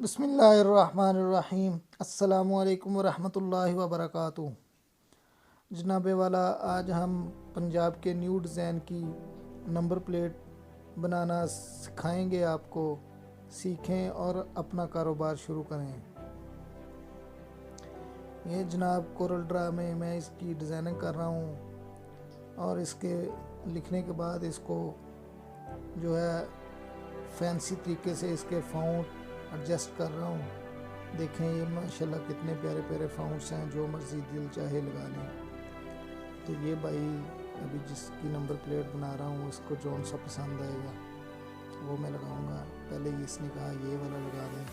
بسم اللہ الرحمن الرحیم۔ السلام علیکم ورحمۃ اللہ وبرکاتہ۔ جناب والا، آج ہم پنجاب کے نیو ڈیزائن کی نمبر پلیٹ بنانا سکھائیں گے آپ کو۔ سیکھیں اور اپنا کاروبار شروع کریں۔ یہ جناب کورل ڈرا میں اس کی ڈیزائننگ کر رہا ہوں، اور اس کے لکھنے کے بعد اس کو جو ہے فینسی طریقے سے اس کے فاؤنٹ ایڈجسٹ کر رہا ہوں۔ دیکھیں یہ ماشاءاللہ کتنے پیارے پیارے فاؤنٹس ہیں، جو مرضی دل چاہے لگا لیں۔ تو یہ بھائی ابھی جس کی نمبر پلیٹ بنا رہا ہوں، اس کو جون سا پسند آئے گا وہ میں لگاؤں گا۔ پہلے اس نے کہا یہ والا لگا دیں،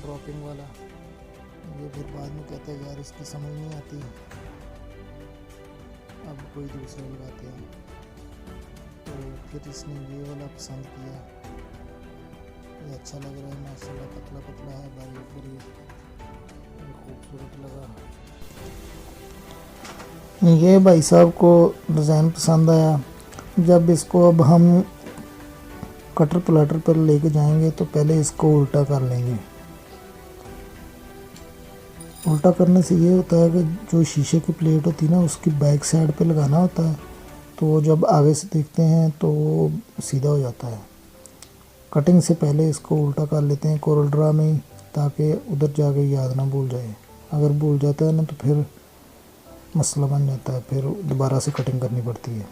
ڈراپنگ والا۔ یہ پھر بعد میں کہتا ہے یار اس کی سمجھ نہیں آتی، اب کوئی دوسرا لگاتے ہیں۔ تو پھر اس نے یہ والا پسند کیا، یہ اچھا لگ رہا ہے ماشاءاللہ، پتلا پتلا ہے بھائی، پھر یہ خوبصورت لگا۔ یہ بھائی صاحب کو ڈیزائن پسند آیا۔ جب اس کو اب ہم کٹر پلاٹر پر لے کے جائیں گے تو پہلے اس کو الٹا کر لیں گے۔ الٹا کرنے سے یہ ہوتا ہے کہ جو شیشے کی پلیٹ ہوتی ہے نا، اس کی بیک سائڈ پہ لگانا ہوتا ہے، تو وہ جب آگے سے دیکھتے ہیں تو وہ سیدھا ہو جاتا ہے۔ کٹنگ سے پہلے اس کو الٹا کر لیتے ہیں کورل ڈرا میں، تاکہ ادھر جا کے یاد نہ بھول جائے۔ اگر بھول جاتا ہے نا تو پھر مسئلہ بن جاتا ہے، پھر دوبارہ سے کٹنگ کرنی پڑتی ہے۔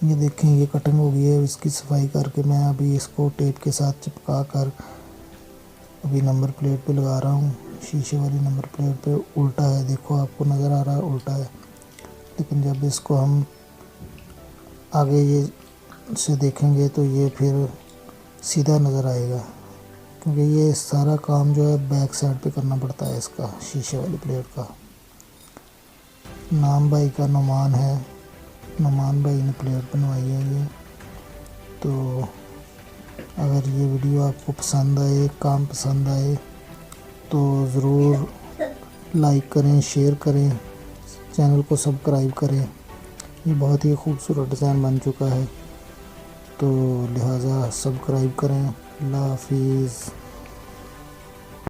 یہ دیکھیں یہ کٹنگ ہو گئی ہے، اس کی صفائی کر کے میں ابھی اس کو ٹیپ کے ساتھ چپکا کر ابھی نمبر پلیٹ پہ لگا رہا ہوں۔ شیشے والی نمبر پلیٹ پہ الٹا ہے، دیکھو آپ کو نظر آ رہا ہے الٹا ہے، لیکن جب اس کو ہم آگے یہ سے دیکھیں گے تو یہ پھر سیدھا نظر آئے گا، کیونکہ یہ سارا کام جو ہے بیک سائڈ پہ کرنا پڑتا ہے اس کا، شیشے والی پلیٹ کا۔ نام بھائی کا نعمان ہے، نعمان بھائی نے پلیٹ بنوائی ہے یہ۔ تو اگر یہ ویڈیو آپ کو پسند آئے، کام پسند آئے، تو ضرور لائک کریں، شیئر کریں، چینل کو سبسکرائب کریں۔ یہ بہت ہی خوبصورت ڈیزائن بن چکا ہے، تو لہٰذا سبسکرائب کریں۔ اللہ حافظ۔